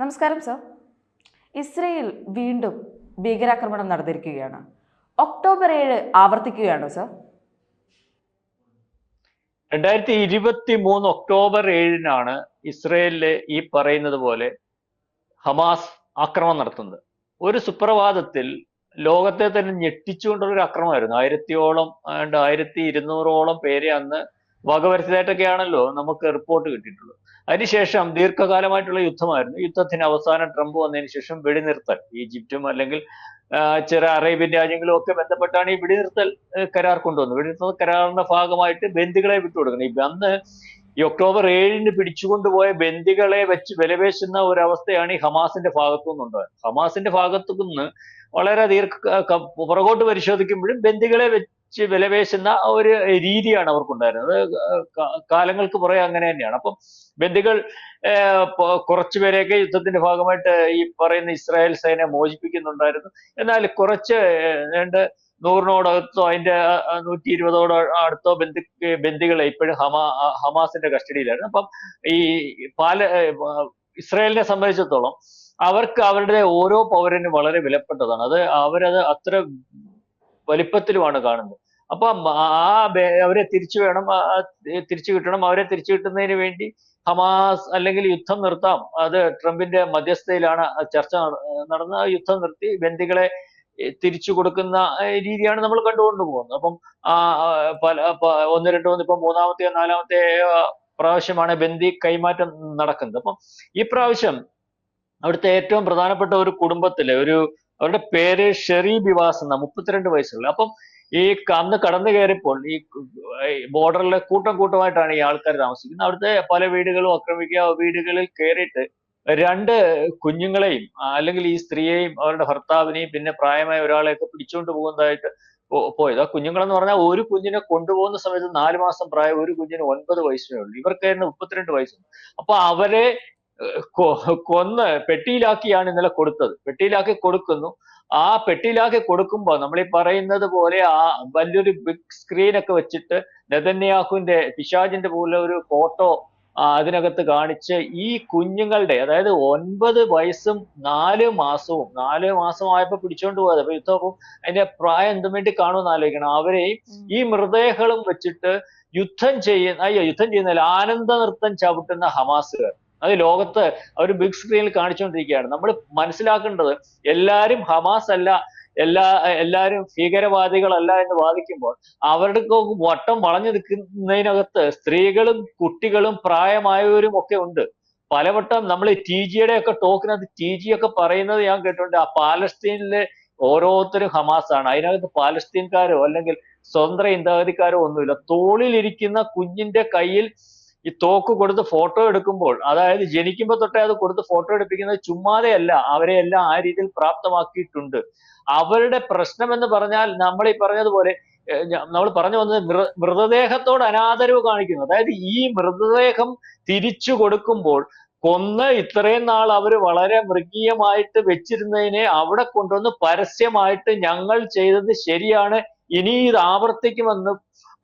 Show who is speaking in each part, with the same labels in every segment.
Speaker 1: നമസ്കാരം sir. Israel വീണ്ടും ഭീകരാക്രമണം നടന്നിരിക്കുകയാണ്. ഒക്ടോബർ 7 ആവർത്തിക്കുകയാണോ സർ?
Speaker 2: 2023 ഒക്ടോബർ 7-നാണ് ഇസ്രയേലിലെ ഈ പറയുന്നത് പോലെ ഹമാസ് ആക്രമണം നടത്തുന്നത്. ഒരു സുപ്രഭാതത്തിൽ ലോകത്തെ തന്നെ ഞെട്ടിച്ചുകൊണ്ടുള്ള ഒരു ആക്രമണമായിരുന്നു. 1200-1200 പേരെ അന്ന് വകവരുത്തിയതായിട്ടൊക്കെയാണല്ലോ നമുക്ക് റിപ്പോർട്ട് കിട്ടിയിട്ടുള്ളത്. അതിനുശേഷം ദീർഘകാലമായിട്ടുള്ള യുദ്ധമായിരുന്നു. യുദ്ധത്തിന് അവസാനം ട്രംപ് വന്നതിന് ശേഷം വെടിനിർത്തൽ, ഈജിപ്തും അല്ലെങ്കിൽ ചില അറേബ്യൻ രാജ്യങ്ങളും ഒക്കെ ബന്ധപ്പെട്ടാണ് ഈ വെടിനിർത്തൽ കരാർ കൊണ്ടുവന്നത്. വെടിനിർത്തൽ കരാറിന്റെ ഭാഗമായിട്ട് ബന്ദികളെ വിട്ടുകൊടുക്കുന്നത്. അന്ന് ഈ ഒക്ടോബർ 7-ന് പിടിച്ചുകൊണ്ടുപോയ ബന്ദികളെ വെച്ച് വിലപേശുന്ന ഒരവസ്ഥയാണ് ഈ ഹമാസിന്റെ ഭാഗത്തു നിന്നുണ്ടായത്. ഹമാസിന്റെ ഭാഗത്തു നിന്ന് വളരെ പുറകോട്ട് പരിശോധിക്കുമ്പോഴും ബന്ദികളെ വെച്ച് വിലപേശുന്ന ഒരു രീതിയാണ് അവർക്കുണ്ടായിരുന്നത്. കാലങ്ങൾക്ക് പുറകെ അങ്ങനെ തന്നെയാണ്. അപ്പം ബന്ദികൾ കുറച്ചുപേരെയൊക്കെ യുദ്ധത്തിന്റെ ഭാഗമായിട്ട് ഈ പറയുന്ന ഇസ്രായേൽ സേന മോചിപ്പിക്കുന്നുണ്ടായിരുന്നു. എന്നാൽ കുറച്ച് 100-നോടകത്തോ അതിന്റെ 120-ഓടോ അടുത്തോ ബന്ദികളെ ഇപ്പോഴും ഹമാസിന്റെ കസ്റ്റഡിയിലായിരുന്നു. അപ്പം ഈ ഇസ്രായേലിനെ സംബന്ധിച്ചിടത്തോളം അവർക്ക് അവരുടെ ഓരോ പൗരനും വളരെ വിലപ്പെട്ടതാണ്. അവരത് അത്ര വലിപ്പത്തിലുമാണ് കാണുന്നത്. അപ്പം അവരെ തിരിച്ചു കിട്ടണം. അവരെ തിരിച്ചു കിട്ടുന്നതിന് വേണ്ടി ഹമാസ് അല്ലെങ്കിൽ യുദ്ധം നിർത്താം, അത് ട്രംപിന്റെ മധ്യസ്ഥതയിലാണ് ചർച്ച നടന്ന യുദ്ധം നിർത്തി ബന്ദികളെ തിരിച്ചു കൊടുക്കുന്ന രീതിയാണ് നമ്മൾ കണ്ടുകൊണ്ടു പോകുന്നത്. അപ്പം 1, 2, ഇപ്പം 3-ാമത്തെ 4-ാമത്തെ പ്രാവശ്യമാണ് ബന്ദി കൈമാറ്റം നടക്കുന്നത്. അപ്പം ഈ പ്രാവശ്യം അവിടുത്തെ ഏറ്റവും പ്രധാനപ്പെട്ട ഒരു കുടുംബത്തിലെ അവരുടെ പേര് ഷെറി ബിവാസ് എന്ന 32 വയസ്സുള്ള. അപ്പം ഈ അന്ന് കടന്നു കയറിയപ്പോൾ ഈ ബോർഡറിലെ കൂട്ടമായിട്ടാണ് ഈ ആൾക്കാർ താമസിക്കുന്നത്. അവിടുത്തെ പല വീടുകളും ആക്രമിക്കുക, വീടുകളിൽ കയറിയിട്ട് 2 കുഞ്ഞുങ്ങളെയും അല്ലെങ്കിൽ ഈ സ്ത്രീയെയും അവരുടെ ഭർത്താവിനെയും പിന്നെ പ്രായമായ ഒരാളെയൊക്കെ പിടിച്ചുകൊണ്ട് പോകുന്നതായിട്ട് പോയത്. ആ കുഞ്ഞുങ്ങളെന്ന് പറഞ്ഞാൽ ഒരു കുഞ്ഞിനെ കൊണ്ടുപോകുന്ന സമയത്ത് 4 മാസം പ്രായം, ഒരു കുഞ്ഞിന് 9 വയസ്സേ ഉള്ളൂ. ഇവർക്ക് തന്നെ 32 വയസ്സുണ്ട്. അപ്പൊ അവരെ കൊന്ന് പെട്ടിയിലാക്കിയാണ് ഇന്നലെ കൊടുത്തത്. പെട്ടിയിലാക്കി കൊടുക്കുന്നു. ആ പെട്ടിയിലാക്കി കൊടുക്കുമ്പോൾ നമ്മൾ ഈ പറയുന്നത് പോലെ ആ വലിയൊരു ബിഗ് സ്ക്രീനൊക്കെ വെച്ചിട്ട് നെതന്യാഹുവിന്റെ പിശാചിന്റെ പോലെ ഒരു ഫോട്ടോ അതിനകത്ത് കാണിച്ച് ഈ കുഞ്ഞുങ്ങളുടെ, അതായത് 9 വയസ്സും 4 മാസമായപ്പോ പിടിച്ചോണ്ട് പോയത്. അപ്പൊ യുദ്ധം അതിന്റെ പ്രായം എന്തും വേണ്ടി കാണുമെന്ന് ആലോചിക്കണം. അവരെയും ഈ മൃതദേഹങ്ങളും വെച്ചിട്ട് യുദ്ധം ചെയ്യുന്നതിൽ ആനന്ദ നൃത്തം ചവിട്ടുന്ന ഹമാസുകാർ അത് ലോകത്ത് ഒരു ബിഗ് സ്ക്രീനിൽ കാണിച്ചുകൊണ്ടിരിക്കുകയാണ്. നമ്മൾ മനസ്സിലാക്കേണ്ടത് എല്ലാരും ഹമാസ് അല്ല, എല്ലാരും ഭീകരവാദികളല്ല എന്ന് വാദിക്കുമ്പോൾ അവരുടെ വട്ടം വളഞ്ഞു നിൽക്കുന്നതിനകത്ത് സ്ത്രീകളും കുട്ടികളും പ്രായമായവരും ഒക്കെ ഉണ്ട്. പലവട്ടം നമ്മൾ TGയുടെ ഒക്കെ ടോക്കിനകത്ത് TG ഒക്കെ പറയുന്നത് ഞാൻ കേട്ടിട്ടുണ്ട്, ആ പാലസ്തീനിലെ ഓരോരുത്തരും ഹമാസാണ്. അതിനകത്ത് പാലസ്തീൻകാരോ അല്ലെങ്കിൽ സ്വതന്ത്ര ഇന്ത്യക്കാരോ ഒന്നുമില്ല. തോളിലിരിക്കുന്ന കുഞ്ഞിന്റെ കയ്യിൽ ഈ തോക്ക് കൊടുത്ത് ഫോട്ടോ എടുക്കുമ്പോൾ, അതായത് ജനിക്കുമ്പോൾ തൊട്ടേ അത് കൊടുത്ത് ഫോട്ടോ എടുപ്പിക്കുന്നത് ചുമ്മാതെയല്ല, അവരെ എല്ലാം ആ രീതിയിൽ പ്രാപ്തമാക്കിയിട്ടുണ്ട്. അവരുടെ പ്രശ്നം എന്ന് പറഞ്ഞാൽ നമ്മൾ ഈ പറഞ്ഞതുപോലെ നമ്മൾ പറഞ്ഞു വന്നത് മൃതദേഹത്തോട് അനാദരവ് കാണിക്കുന്നു. അതായത് ഈ മൃതദേഹം തിരിച്ചു കൊടുക്കുമ്പോൾ കൊന്ന് ഇത്രയും നാൾ അവർ വളരെ മൃഗീയമായിട്ട് വെച്ചിരുന്നതിനെ അവിടെ കൊണ്ടുവന്ന് പരസ്യമായിട്ട് ഞങ്ങൾ ചെയ്തത് ശരിയാണ്, ഇനി ഇത് ആവർത്തിക്കുമെന്ന്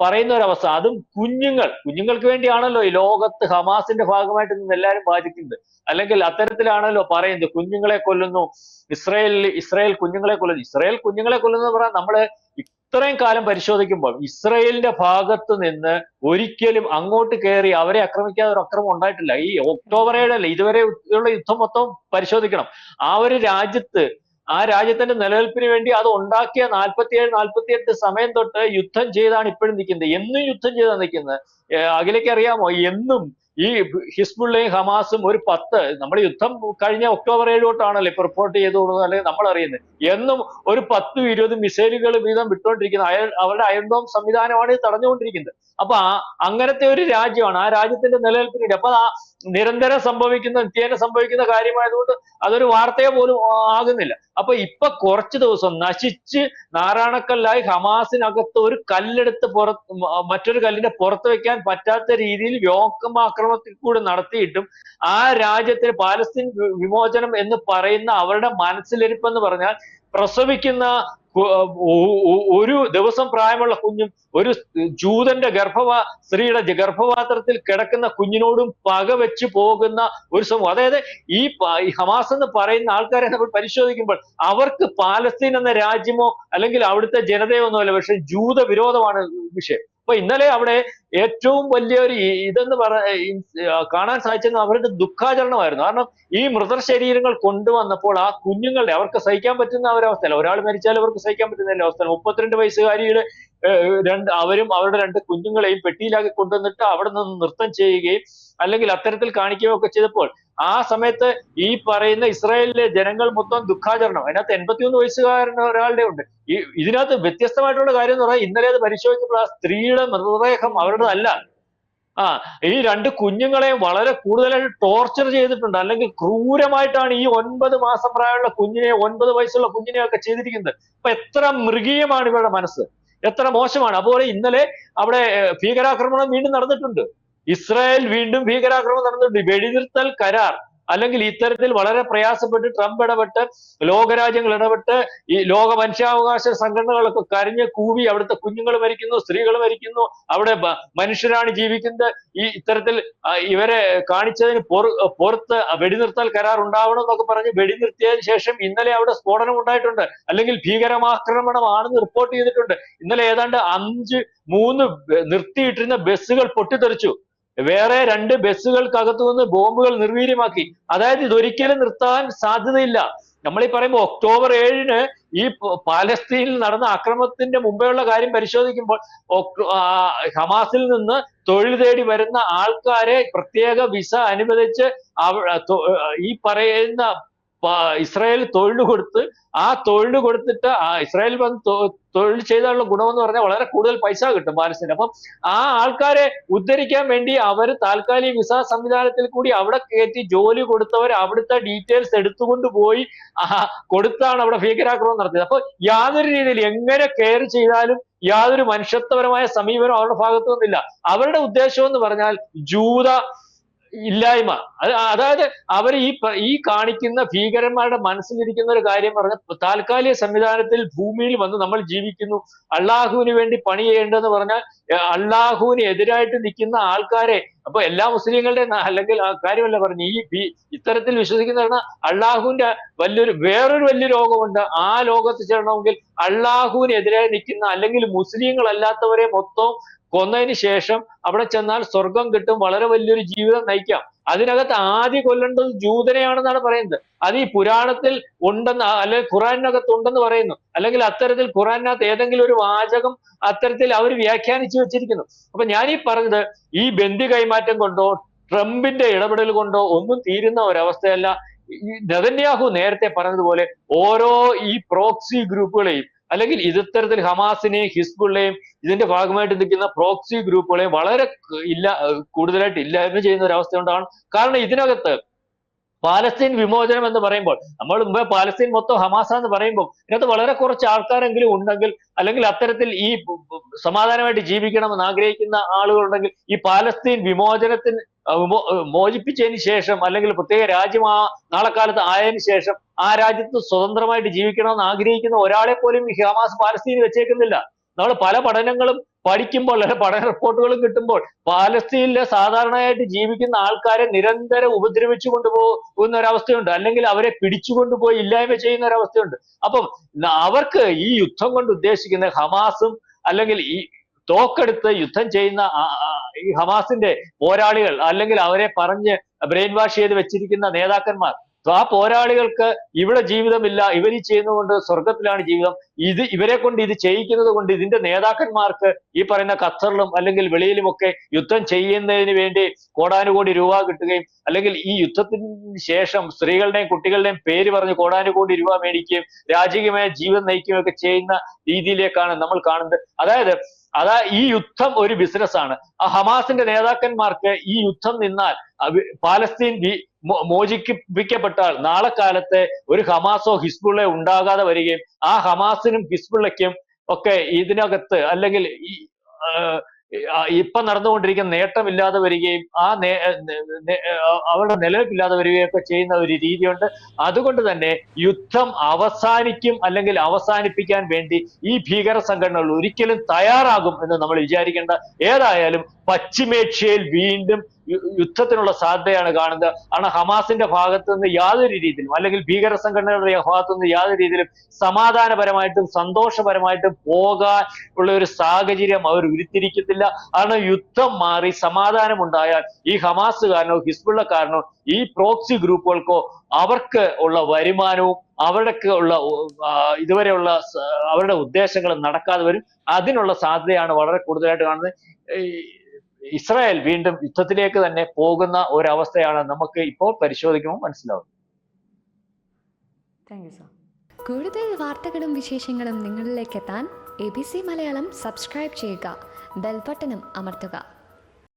Speaker 2: പറയുന്ന ഒരവസ്ഥ. അതും കുഞ്ഞുങ്ങൾക്ക് വേണ്ടിയാണല്ലോ ഈ ലോകത്ത് ഹമാസിന്റെ ഭാഗമായിട്ട് നിന്ന് എല്ലാവരും ബാധിക്കുന്നത്. അല്ലെങ്കിൽ അത്തരത്തിലാണല്ലോ പറയുന്നത്, കുഞ്ഞുങ്ങളെ കൊല്ലുന്നു, ഇസ്രായേൽ കുഞ്ഞുങ്ങളെ കൊല്ലുന്നു. ഇസ്രായേൽ കുഞ്ഞുങ്ങളെ കൊല്ലുന്നു എന്ന് പറഞ്ഞാൽ നമ്മള് ഇത്രയും കാലം പരിശോധിക്കുമ്പോൾ ഇസ്രായേലിന്റെ ഭാഗത്ത് നിന്ന് ഒരിക്കലും അങ്ങോട്ട് കയറി അവരെ ആക്രമിക്കാതെ ഒരു അക്രമം ഉണ്ടായിട്ടില്ല. ഈ ഒക്ടോബർ 7 ഇതുവരെ ഉള്ള യുദ്ധം മൊത്തം പരിശോധിക്കണം. ആ രാജ്യത്തിന്റെ നിലനിൽപ്പിന് വേണ്ടി അത് ഉണ്ടാക്കിയ 47-48 സമയം തൊട്ട് യുദ്ധം ചെയ്താണ് ഇപ്പോഴും നിൽക്കുന്നത്. എന്നും യുദ്ധം ചെയ്താണ് നിൽക്കുന്നത്. അഖിലേക്ക് അറിയാമോ, എന്നും ഈ ഹിസ്ബുള്ളയും ഹമാസും ഒരു 10, നമ്മൾ യുദ്ധം കഴിഞ്ഞ ഒക്ടോബർ 7 തൊട്ടാണല്ലോ ഇപ്പൊ റിപ്പോർട്ട് ചെയ്തു കൊടുക്കുന്നത്, അല്ലെങ്കിൽ നമ്മൾ അറിയുന്നത്, എന്നും ഒരു 10-20 മിസൈലുകൾ വീതം വിട്ടുകൊണ്ടിരിക്കുന്നത്. അവരുടെ അയൺഡോം സംവിധാനമാണ് ഇത് തടഞ്ഞുകൊണ്ടിരിക്കുന്നത്. അപ്പൊ അങ്ങനത്തെ ഒരു രാജ്യമാണ്, ആ രാജ്യത്തിന്റെ നിലനിൽപ്പിന് വേണ്ടി. അപ്പൊ ആ നിരന്തരം നിത്യേന സംഭവിക്കുന്ന കാര്യമായതുകൊണ്ട് അതൊരു വാർത്തയെ പോലും ആകുന്നില്ല. അപ്പൊ ഇപ്പൊ കുറച്ചു ദിവസം നശിച്ച് നാരായണക്കല്ലായി ഹമാസിനകത്ത് ഒരു കല്ലെടുത്ത് മറ്റൊരു കല്ലിന്റെ പുറത്ത് വെക്കാൻ പറ്റാത്ത രീതിയിൽ വ്യോമാക്രമണത്തിൽ കൂടെ നടത്തിയിട്ടും ആ രാജ്യത്തിന് പാലസ്തീൻ വിമോചനം എന്ന് പറയുന്ന അവരുടെ മനസ്സിലിരിപ്പെന്ന് പറഞ്ഞാൽ പ്രസവിക്കുന്ന ഒരു ദിവസം പ്രായമുള്ള കുഞ്ഞും ഒരു ജൂതന്റെ സ്ത്രീയുടെ ഗർഭപാത്രത്തിൽ കിടക്കുന്ന കുഞ്ഞിനോടും പക വെച്ച് പോകുന്ന ഒരു സമൂഹം. അതായത് ഈ ഹമാസ് എന്ന് പറയുന്ന ആൾക്കാരെ നമ്മൾ പരിശോധിക്കുമ്പോൾ അവർക്ക് പാലസ്തീൻ എന്ന രാജ്യമോ അല്ലെങ്കിൽ അവിടുത്തെ ജനതയോ ഒന്നുമല്ല, പക്ഷെ ജൂത വിരോധമാണ് വിഷയം. അപ്പൊ ഇന്നലെ അവിടെ ഏറ്റവും വലിയൊരു ഇതെന്ന് കാണാൻ സാധിച്ചത് അവരുടെ ദുഃഖാചരണമായിരുന്നു. കാരണം ഈ മൃതശരീരങ്ങൾ കൊണ്ടുവന്നപ്പോൾ ആ കുഞ്ഞുങ്ങളുടെ അവർക്ക് സഹിക്കാൻ പറ്റുന്ന ഒരവസ്ഥയല്ല. ഒരാൾ മരിച്ചാൽ അവർക്ക് സഹിക്കാൻ പറ്റുന്ന അവസ്ഥ. 32 വയസ്സുകാരിയുടെ അവരും അവരുടെ 2 കുഞ്ഞുങ്ങളെയും പെട്ടിയിലാക്കി കൊണ്ടുവന്നിട്ട് അവിടെ നിന്ന് നൃത്തം ചെയ്യുകയും അല്ലെങ്കിൽ അത്തരത്തിൽ കാണിക്കുകയോ ഒക്കെ ചെയ്തപ്പോൾ ആ സമയത്ത് ഈ പറയുന്ന ഇസ്രായേലിലെ ജനങ്ങൾ മൊത്തം ദുഃഖാചരണം. അതിനകത്ത് 81 വയസ്സുകാരൻ ഒരാളുടെ ഉണ്ട്. ഇതിനകത്ത് വ്യത്യസ്തമായിട്ടുള്ള കാര്യം എന്ന് പറഞ്ഞാൽ ഇന്നലെ അത് പരിശോധിച്ചപ്പോൾ ആ സ്ത്രീയുടെ മൃതദേഹം അവരുടെ അല്ല. ഈ 2 കുഞ്ഞുങ്ങളെയും വളരെ കൂടുതലായിട്ട് ടോർച്ചർ ചെയ്തിട്ടുണ്ട്. അല്ലെങ്കിൽ ക്രൂരമായിട്ടാണ് ഈ 9 മാസം പ്രായമുള്ള കുഞ്ഞിനെ 9 വയസ്സുള്ള കുഞ്ഞിനെ ഒക്കെ ചെയ്തിരിക്കുന്നത്. അപ്പൊ എത്ര മൃഗീയമാണ് ഇവരുടെ മനസ്സ്, എത്ര മോശമാണ്. അതുപോലെ ഇന്നലെ അവിടെ ഭീകരാക്രമണം വീണ്ടും നടന്നിട്ടുണ്ട്. ഇസ്രായേൽ വീണ്ടും ഭീകരാക്രമണം നടന്നിട്ടുണ്ട്. വെടിനിർത്തൽ കരാർ അല്ലെങ്കിൽ ഇത്തരത്തിൽ വളരെ പ്രയാസപ്പെട്ട് ട്രംപ് ഇടപെട്ട് ലോകരാജ്യങ്ങൾ ഇടപെട്ട് ഈ ലോക മനുഷ്യാവകാശ സംഘടനകളൊക്കെ കരഞ്ഞ് കൂവി അവിടുത്തെ കുഞ്ഞുങ്ങൾ മരിക്കുന്നു, സ്ത്രീകൾ മരിക്കുന്നു, അവിടെ മനുഷ്യരാണ് ജീവിക്കുന്നത്. ഈ ഇത്തരത്തിൽ ഇവരെ കാണിച്ചതിന് പുറത്ത് വെടിനിർത്തൽ കരാർ ഉണ്ടാവണം എന്നൊക്കെ പറഞ്ഞ് വെടിനിർത്തിയതിനു ശേഷം ഇന്നലെ അവിടെ സ്ഫോടനം ഉണ്ടായിട്ടുണ്ട്, അല്ലെങ്കിൽ ഭീകരമാക്രമണമാണെന്ന് റിപ്പോർട്ട് ചെയ്തിട്ടുണ്ട്. ഇന്നലെ ഏതാണ്ട് 3 നിർത്തിയിട്ടിരുന്ന ബസ്സുകൾ പൊട്ടിത്തെറിച്ചു. വേറെ 2 ബസ്സുകൾക്കകത്തു നിന്ന് ബോംബുകൾ നിർവീര്യമാക്കി. അതായത് ഇതൊരിക്കലും നിർത്താൻ സാധ്യതയില്ല. നമ്മൾ ഈ പറയുമ്പോൾ ഒക്ടോബർ 7-ന് ഈ പാലസ്തീനിൽ നടന്ന അക്രമത്തിന്റെ മുമ്പെയുള്ള കാര്യം പരിശോധിക്കുമ്പോൾ ഹമാസിൽ നിന്ന് തൊഴിൽ തേടി വരുന്ന ആൾക്കാരെ പ്രത്യേക വിസ അനുവദിച്ച് ഈ പറയുന്ന ഇസ്രായേൽ തൊഴിൽ കൊടുത്ത് ആ തൊഴിൽ കൊടുത്തിട്ട് ഇസ്രായേൽ വന്ന് തൊഴിൽ ചെയ്താലുള്ള ഗുണമെന്ന് പറഞ്ഞാൽ വളരെ കൂടുതൽ പൈസ കിട്ടും പാലസ്തീന്. അപ്പം ആ ആൾക്കാരെ ഉദ്ധരിക്കാൻ വേണ്ടി അവർ താൽക്കാലിക വിസ സംവിധാനത്തിൽ കൂടി അവിടെ കയറ്റി ജോലി കൊടുത്തവർ അവിടുത്തെ ഡീറ്റെയിൽസ് എടുത്തുകൊണ്ട് പോയി കൊടുത്താണ് അവിടെ ഭീകരാക്രമണം നടത്തിയത്. അപ്പൊ യാതൊരു രീതിയിൽ എങ്ങനെ കെയർ ചെയ്താലും യാതൊരു മനുഷ്യത്വപരമായ സമീപനം അവരുടെ ഭാഗത്തു നിന്നില്ല. അവരുടെ ഉദ്ദേശം എന്ന് പറഞ്ഞാൽ ജൂത ഇല്ലായ്മ. അതായത് അവർ ഈ കാണിക്കുന്ന ഭീകരന്മാരുടെ മനസ്സിലിരിക്കുന്ന ഒരു കാര്യം പറഞ്ഞ താൽക്കാലിക സംവിധാനത്തിൽ ഭൂമിയിൽ വന്ന് നമ്മൾ ജീവിക്കുന്നു, അള്ളാഹുവിന് വേണ്ടി പണി ചെയ്യേണ്ടതെന്ന് പറഞ്ഞാൽ അള്ളാഹുവിന് എതിരായിട്ട് നിൽക്കുന്ന ആൾക്കാരെ, അപ്പൊ എല്ലാ മുസ്ലിങ്ങളുടെ അല്ലെങ്കിൽ കാര്യമല്ല പറഞ്ഞു, ഇത്തരത്തിൽ വിശ്വസിക്കുന്ന അള്ളാഹുവിന്റെ വേറൊരു വലിയ ലോകമുണ്ട്. ആ ലോകത്ത് ചേരണമെങ്കിൽ അള്ളാഹുവിനെതിരായി നിൽക്കുന്ന അല്ലെങ്കിൽ മുസ്ലിങ്ങൾ അല്ലാത്തവരെ മൊത്തം കൊന്നതിന് ശേഷം അവിടെ ചെന്നാൽ സ്വർഗം കിട്ടും, വളരെ വലിയൊരു ജീവിതം നയിക്കാം. അതിനകത്ത് ആദ്യം കൊല്ലേണ്ടത് ജൂതനെയാണെന്നാണ് പറയുന്നത്. അത് ഈ പുരാണത്തിൽ ഉണ്ടെന്ന് അല്ലെങ്കിൽ ഖുറാനകത്ത് ഉണ്ടെന്ന് പറയുന്നു, അല്ലെങ്കിൽ അത്തരത്തിൽ ഖുറാനകത്ത് ഏതെങ്കിലും ഒരു വാചകം അത്തരത്തിൽ അവർ വ്യാഖ്യാനിച്ചു വെച്ചിരിക്കുന്നു. അപ്പൊ ഞാൻ ഈ പറഞ്ഞത് ഈ ബന്ദി കൈമാറ്റം കൊണ്ടോ ട്രംപിന്റെ ഇടപെടൽ കൊണ്ടോ ഒന്നും തീരുന്ന ഒരവസ്ഥയല്ല. നെതന്യാഹു നേരത്തെ പറഞ്ഞതുപോലെ ഓരോ ഈ പ്രോക്സി ഗ്രൂപ്പുകളെയും അല്ലെങ്കിൽ ഇത്തരത്തിൽ ഹമാസിനെയും ഹിസ്ബുള്ളയും ഇതിന്റെ ഭാഗമായിട്ട് നിൽക്കുന്ന പ്രോക്സി ഗ്രൂപ്പുകളെയും വളരെ കൂടുതലായിട്ട് ഇല്ലായ്മ ചെയ്യുന്ന ഒരു അവസ്ഥ ഉണ്ടാണ്. കാരണം ഇതിനകത്ത് പാലസ്തീൻ വിമോചനം എന്ന് പറയുമ്പോൾ നമ്മൾ മുമ്പേ പാലസ്തീൻ മൊത്തം ഹമാസ എന്ന് പറയുമ്പോൾ ഇതിനകത്ത് വളരെ കുറച്ച് ആൾക്കാരെങ്കിലും ഉണ്ടെങ്കിൽ അല്ലെങ്കിൽ അത്തരത്തിൽ ഈ സമാധാനമായിട്ട് ജീവിക്കണമെന്ന് ആഗ്രഹിക്കുന്ന ആളുകളുണ്ടെങ്കിൽ ഈ പാലസ്തീൻ വിമോചനത്തിന് മോചിപ്പിച്ചതിന് ശേഷം അല്ലെങ്കിൽ പ്രത്യേക രാജ്യം നാളെ കാലത്ത് ആയതിനു ശേഷം ആ രാജ്യത്ത് സ്വതന്ത്രമായിട്ട് ജീവിക്കണമെന്ന് ആഗ്രഹിക്കുന്ന ഒരാളെ പോലും ഈ ഹമാസ് പാലസ്തീനിൽ വെച്ചേക്കുന്നില്ല. നമ്മൾ പല പഠനങ്ങളും പഠിക്കുമ്പോൾ പഠന റിപ്പോർട്ടുകളും കിട്ടുമ്പോൾ പാലസ്തീനിലെ സാധാരണയായിട്ട് ജീവിക്കുന്ന ആൾക്കാരെ നിരന്തരം ഉപദ്രവിച്ചു കൊണ്ടുപോകുന്ന ഒരവസ്ഥയുണ്ട്, അല്ലെങ്കിൽ അവരെ പിടിച്ചുകൊണ്ടുപോയി ഇല്ലായ്മ ചെയ്യുന്ന ഒരവസ്ഥയുണ്ട്. അപ്പം അവർക്ക് ഈ യുദ്ധം കൊണ്ട് ഉദ്ദേശിക്കുന്ന ഹമാസും അല്ലെങ്കിൽ ഈ തോക്കെടുത്ത് യുദ്ധം ചെയ്യുന്ന ഈ ഹമാസിന്റെ പോരാളികൾ അല്ലെങ്കിൽ അവരെ പറഞ്ഞ് ബ്രെയിൻ വാഷ് ചെയ്ത് വെച്ചിരിക്കുന്ന നേതാക്കന്മാർ, ആ പോരാളികൾക്ക് ഇവിടെ ജീവിതമില്ല, ഇവർ ചെയ്യുന്നതുകൊണ്ട് സ്വർഗത്തിലാണ് ജീവിതം, ഇവരെ കൊണ്ട് ഇത് ചെയ്യിക്കുന്നത് കൊണ്ട് ഇതിന്റെ നേതാക്കന്മാർക്ക് ഈ പറയുന്ന ഖത്തറിലും അല്ലെങ്കിൽ വെളിയിലുമൊക്കെ യുദ്ധം ചെയ്യുന്നതിന് വേണ്ടി കോടാനുകോടി രൂപ കിട്ടുകയും അല്ലെങ്കിൽ ഈ യുദ്ധത്തിന് ശേഷം സ്ത്രീകളുടെയും കുട്ടികളുടെയും പേര് പറഞ്ഞ് കോടാനുകോടി രൂപ മേടിക്കുകയും രാജകീയമായ ജീവിതം നയിക്കുകയും ഒക്കെ ചെയ്യുന്ന രീതിയിലേക്കാണ് നമ്മൾ കാണുന്നത്. അതായത് ഈ യുദ്ധം ഒരു ബിസിനസ്സാണ്. ആ ഹമാസിന്റെ നേതാക്കന്മാർക്ക് ഈ യുദ്ധം നിന്നാൽ പാലസ്തീൻ മോചിപ്പിക്കപ്പെട്ടാൽ നാളെ കാലത്തെ ഒരു ഹമാസോ ഹിസ്ബുള്ളയോ ഉണ്ടാകാതെ വരികയും ആ ഹമാസിനും ഹിസ്ബുള്ളയ്ക്കും ഒക്കെ ഇതിനകത്ത് അല്ലെങ്കിൽ ഇപ്പൊ നടന്നുകൊണ്ടിരിക്കുന്ന നേട്ടമില്ലാതെ വരികയും അവരുടെ നിലനിൽപ്പില്ലാതെ വരികയൊക്കെ ചെയ്യുന്ന ഒരു രീതിയുണ്ട്. അതുകൊണ്ട് തന്നെ യുദ്ധം അവസാനിക്കും അല്ലെങ്കിൽ അവസാനിപ്പിക്കാൻ വേണ്ടി ഈ ഭീകര സംഘടനകൾ ഒരിക്കലും തയ്യാറാകും എന്ന് നമ്മൾ വിചാരിക്കേണ്ട. ഏതായാലും പശ്ചിമേഷ്യയിൽ വീണ്ടും യുദ്ധത്തിനുള്ള സാധ്യതയാണ് കാണുന്നത്. കാരണം ഹമാസിന്റെ ഭാഗത്തു നിന്ന് യാതൊരു രീതിയിലും അല്ലെങ്കിൽ ഭീകര സംഘടനകളുടെ ഭാഗത്തു നിന്ന് യാതൊരു രീതിയിലും സമാധാനപരമായിട്ടും സന്തോഷപരമായിട്ടും പോകാൻ ഉള്ള ഒരു സാഹചര്യം അവർ ഉരുത്തിരിക്കത്തില്ല. കാരണം യുദ്ധം മാറി സമാധാനമുണ്ടായാൽ ഈ ഹമാസുകാരനോ ഹിസ്ബുള്ളക്കാരനോ ഈ പ്രോക്സി ഗ്രൂപ്പുകൾക്കോ അവർക്ക് ഉള്ള വരുമാനവും അവർക്ക് ഉള്ള ഇതുവരെയുള്ള അവരുടെ ഉദ്ദേശങ്ങൾ നടക്കാതെ വരും. അതിനുള്ള സാധ്യതയാണ് വളരെ കൂടുതലായിട്ട് കാണുന്നത്. ഇസ്രായേൽ വീണ്ടും യുദ്ധത്തിലേക്ക് തന്നെ പോകുന്ന ഒരവസ്ഥയാണ് നമുക്ക് ഇപ്പോൾ പരിശോധിക്കുമ്പോൾ മനസ്സിലാവുന്നത്.
Speaker 1: Thank you sir.
Speaker 3: കൂടുതൽ വാർത്തകളും വിശേഷങ്ങളും നിങ്ങളിലേക്ക് എത്താൻ ABC മലയാളം സബ്സ്ക്രൈബ് ചെയ്യുക, ബെൽ ബട്ടണും അമർത്തുക.